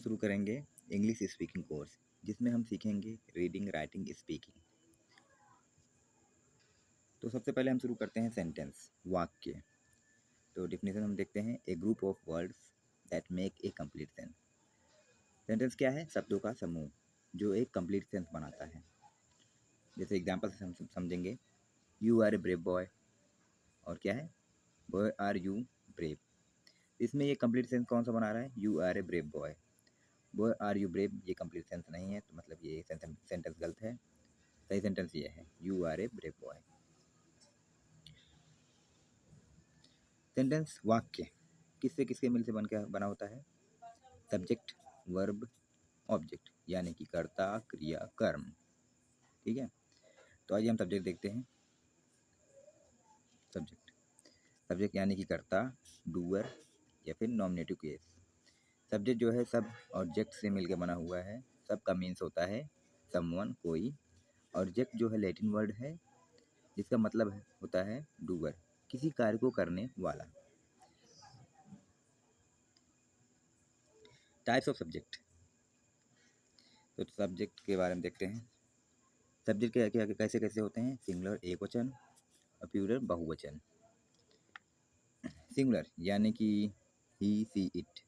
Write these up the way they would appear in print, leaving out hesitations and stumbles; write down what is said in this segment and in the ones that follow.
शुरू करेंगे English speaking course, जिसमें हम सीखेंगे रीडिंग, राइटिंग, स्पीकिंग। तो सबसे पहले हम शुरू करते हैं सेंटेंस, वाक्य। तो डिफिनेशन हम देखते हैं, a group of words that make a complete sense. Sentence क्या है? शब्दों का समूह जो एक कंप्लीट सेंस बनाता है। जैसे एग्जांपल से हम समझेंगे, you are a brave boy, और क्या है? Boy are you brave. इसमें ये कंप्लीट सेंस कौन सा बना रहा है? You are a brave boy. Boy are you brave ये कंप्लीट सेंस नहीं है, तो मतलब ये सेंटेंस गलत है। सही सेंटेंस ये है, you are a brave boy. Sentence वाक्य किससे किसके मिल से बना होता है? सब्जेक्ट, वर्ब, ऑब्जेक्ट, यानी कि कर्ता, क्रिया, कर्म। ठीक है, तो आइए हम सब्जेक्ट देखते हैं। सब्जेक्ट यानी कि कर्ता, डूअर या फिर नॉमिनेटिव केस। सब्जेक्ट जो है सब ऑब्जेक्ट से मिलकर बना हुआ है। सब का मीन्स होता है समवन, कोई। ऑब्जेक्ट जो है लैटिन वर्ड है, जिसका मतलब होता है डूअर, किसी कार्य को करने वाला। Types of subject. तो सब्जेक्ट के बारे में देखते हैं। सब्जेक्ट क्या क्या कैसे कैसे होते हैं? सिंगुलर एक वचन और प्लूरल बहुवचन। सिंगुलर यानी कि ही, सी, इट,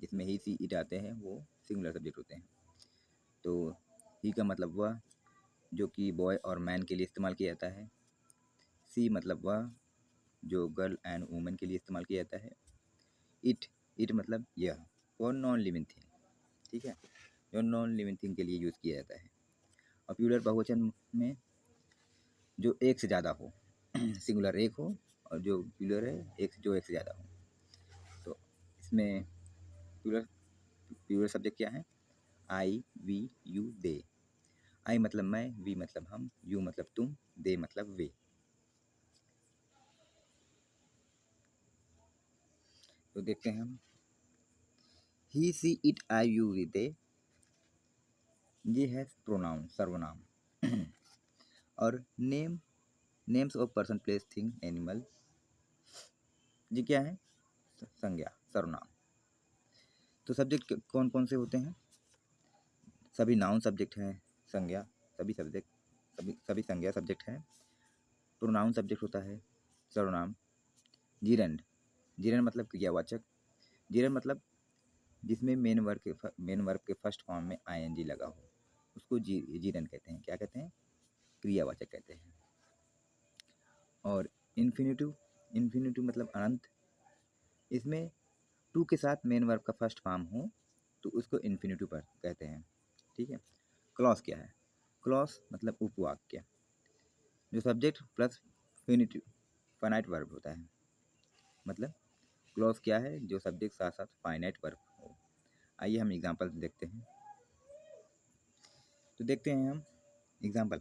जिसमें ही, सी, इट आते हैं वो सिंगुलर सब्जेक्ट होते हैं। तो ही का मतलब वह जो कि बॉय और मैन के लिए इस्तेमाल किया जाता है। सी मतलब वह जो गर्ल एंड वुमेन के लिए इस्तेमाल किया जाता है। इट मतलब यह, और नॉन लिविंग थिंग। ठीक है, जो नॉन लिविंग थिंग के लिए यूज़ किया जाता है। और प्लूरल बहुवचन में जो एक से ज़्यादा हो, सिंगुलर एक हो और जो प्लूरल है एक से ज़्यादा हो। तो इसमें प्लूरल सब्जेक्ट क्या है? आई, वी, यू, दे। आई मतलब मैं, वी मतलब हम, यू मतलब तुम, दे मतलब वे। तो देखते हैं हम, ही, सी, इट, आई, यू, वी, दे, ये है प्रोनाउन, सर्वनाम। और names of person, place, thing, animal, ये क्या है? संज्ञा, सर्वनाम। तो सब्जेक्ट कौन कौन से होते हैं? सभी नाउन सब्जेक्ट हैं, संज्ञा, सभी संज्ञा सब्जेक्ट हैं। प्रोनाउन सब्जेक्ट होता है, सर्वनाम। जीरंड, जीरंड मतलब क्रियावाचक। जीरंड मतलब जिसमें मेन वर्ब के फर्स्ट फॉर्म में आईएनजी लगा हो, उसको जीरंड कहते हैं। क्या कहते हैं? क्रियावाचक कहते हैं। और इन्फिनिटिव मतलब अनंत। इसमें टू के साथ मेन वर्ब का फर्स्ट फॉर्म हो तो उसको इन्फिनिटिव पर कहते हैं। ठीक है। क्लॉज क्या है? क्लॉज मतलब उपवाक्य, जो सब्जेक्ट प्लस फाइनाइट वर्ब होता है। मतलब क्लॉज क्या है? जो सब्जेक्ट साथ साथ फाइनाइट वर्ब हो। आइए हम एग्जांपल देखते हैं। तो देखते हैं हम example,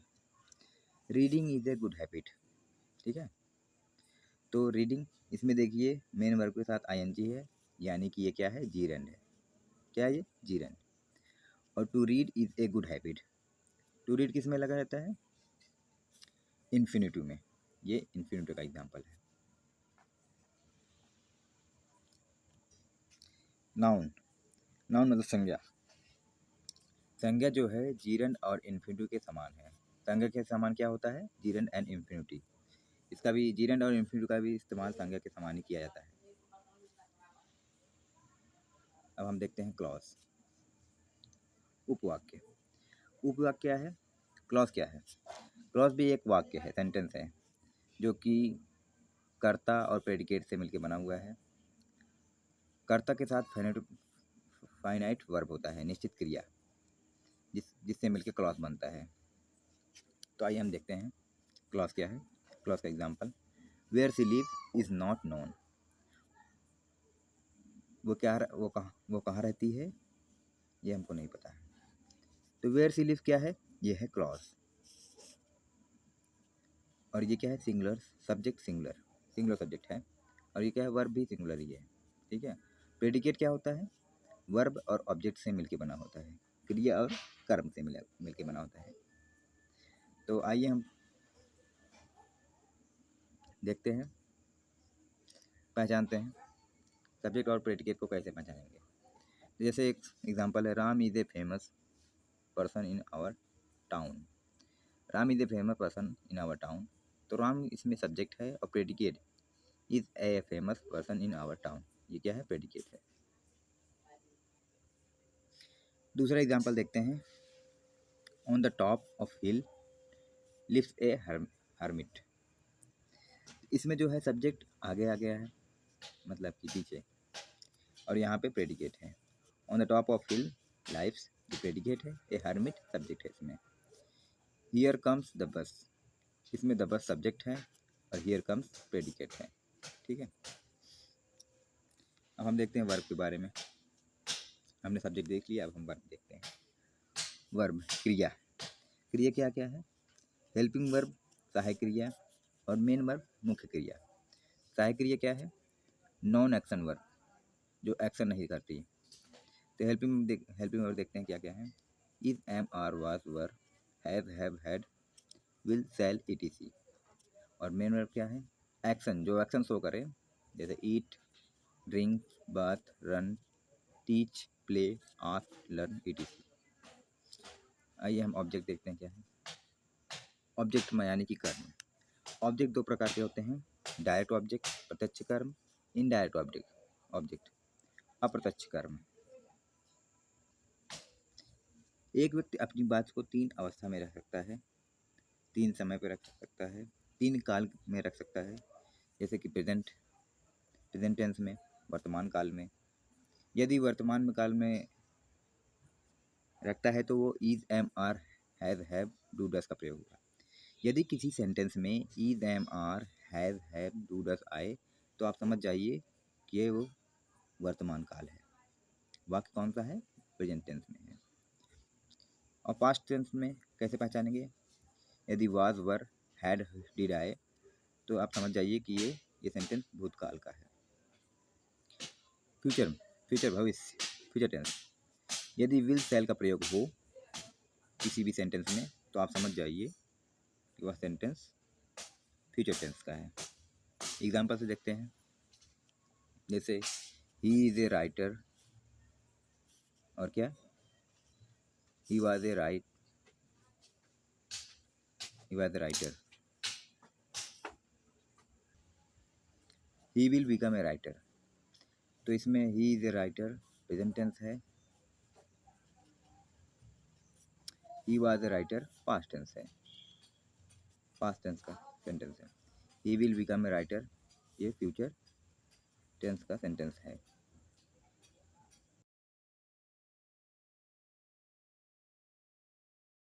reading is a good habit. ठीक है, तो रीडिंग, इसमें देखिए मेन वर्ब के साथ आईएनजी है, यानी कि ये क्या है? जीरंड है। क्या है ये? जीरंड। और to read is a good habit, to read किस में लगा रहता है? इन्फिनिटिव में। ये इन्फिनिटिव का एग्जांपल है। नाउन, नाउन मतलब संज्ञा। संज्ञा जो है जीरंड और इन्फिनिटिव के समान है। संज्ञा के समान क्या होता है? Gerund and infinitive. इसका भी जीरंड और इन्फिनिटिव का भी इस्तेमाल संज्ञा के समान ही किया जाता है। अब हम देखते हैं क्लॉज, उपवाक्य। उपवाक्य क्या है? क्लॉज क्या है? क्लॉज भी एक वाक्य है, सेंटेंस है, जो कि कर्ता और प्रेडिकेट से मिलकर बना हुआ है। कर्ता के साथ फाइनाइट वर्ब होता है, निश्चित क्रिया, जिससे मिलकर क्लॉज बनता है। तो आइए हम देखते हैं क्लॉज क्या है। क्लॉज का example, where she live is not known. वो कहाँ रहती है, ये हमको नहीं पता है। तो वेयर शी लिव क्या है? ये है क्लॉज। और ये क्या है? सिंगुलर सब्जेक्ट, सिंगुलर सब्जेक्ट है। और ये क्या है? वर्ब भी सिंगुलर ही है। ठीक है। प्रेडिकेट क्या होता है? वर्ब और ऑब्जेक्ट से मिलके बना होता है, क्रिया और कर्म से मिलके बना होता है। तो आइए हम देखते हैं, पहचानते हैं सब्जेक्ट और प्रेडिकेट को कैसे पहचानेंगे। जैसे एक एग्जांपल है, Ram is a famous person in our town. Ram is a famous person in our town, तो राम इसमें सब्जेक्ट है और predicate is a famous person in our town, ये क्या है, प्रेडिकेट है। दूसरा एग्जांपल देखते हैं, on the top of hill lives a hermit. इसमें जो है सब्जेक्ट आगे आ गया है, मतलब कि पीछे, और यहाँ पे प्रेडिकेट है। On the top of hill lives, ये प्रेडिकेट है, ए हर्मिट सब्जेक्ट है इसमें। हियर कम्स द बस, इसमें द बस सब्जेक्ट है और हियर कम्स प्रेडिकेट है। ठीक है, अब हम देखते हैं वर्ब के बारे में। हमने सब्जेक्ट देख लिया, अब हम वर्ब देखते हैं। वर्ब क्रिया, क्रिया क्या क्या है, हेल्पिंग वर्ब सहायक क्रिया और मेन वर्ब मुख्य क्रिया। सहायक क्रिया क्या है, नॉन एक्शन वर्ब, जो एक्शन नहीं करती। तो हेल्पिंग वर्ब देखते हैं क्या क्या है, is, am, are, was, were, have, had, will, shall, etc। और मेन वर्ब क्या है, एक्शन, जो एक्शन शो करे, जैसे eat, drink, bath, run, teach, play, ask, learn, etc। आइए हम ऑब्जेक्ट देखते हैं क्या है। ऑब्जेक्ट में यानी कि कर्म। ऑब्जेक्ट दो प्रकार के होते हैं, डायरेक्ट ऑब्जेक्ट प्रत्यक्ष कर्म, इनडायरेक्ट ऑब्जेक्ट अप्रत्यक्ष कर्म। एक व्यक्ति अपनी बात को तीन अवस्था में रख सकता है, तीन समय पर रख सकता है, तीन काल में रख सकता है, जैसे कि प्रेजेंट टेंस में, वर्तमान काल में। यदि वर्तमान में काल में रखता है तो वो is, am, are, have, do, does का प्रयोग होगा। यदि किसी सेंटेंस में is, am, are, have, do, does आए तो आप समझ जाइए कि ये वो वर्तमान काल है। वाक्य कौन सा है, प्रेजेंट टेंस में है। और पास्ट टेंस में कैसे पहचानेंगे, यदि वाज, वर, हैड, डिड आए तो आप समझ जाइए कि ये सेंटेंस भूतकाल का है। फ्यूचर भविष्य, फ्यूचर टेंस, यदि विल, शैल का प्रयोग हो किसी भी सेंटेंस में तो आप समझ जाइए कि वह सेंटेंस फ्यूचर टेंस का है। एग्जाम्पल से देखते हैं, जैसे ही इज ए राइटर, और क्या, he was a writer, he will become a writer. तो इसमें he is a writer present tense है, he was a writer past tense है, पास्ट टेंस का सेंटेंस है। He will become a writer, ये future tense का sentence है।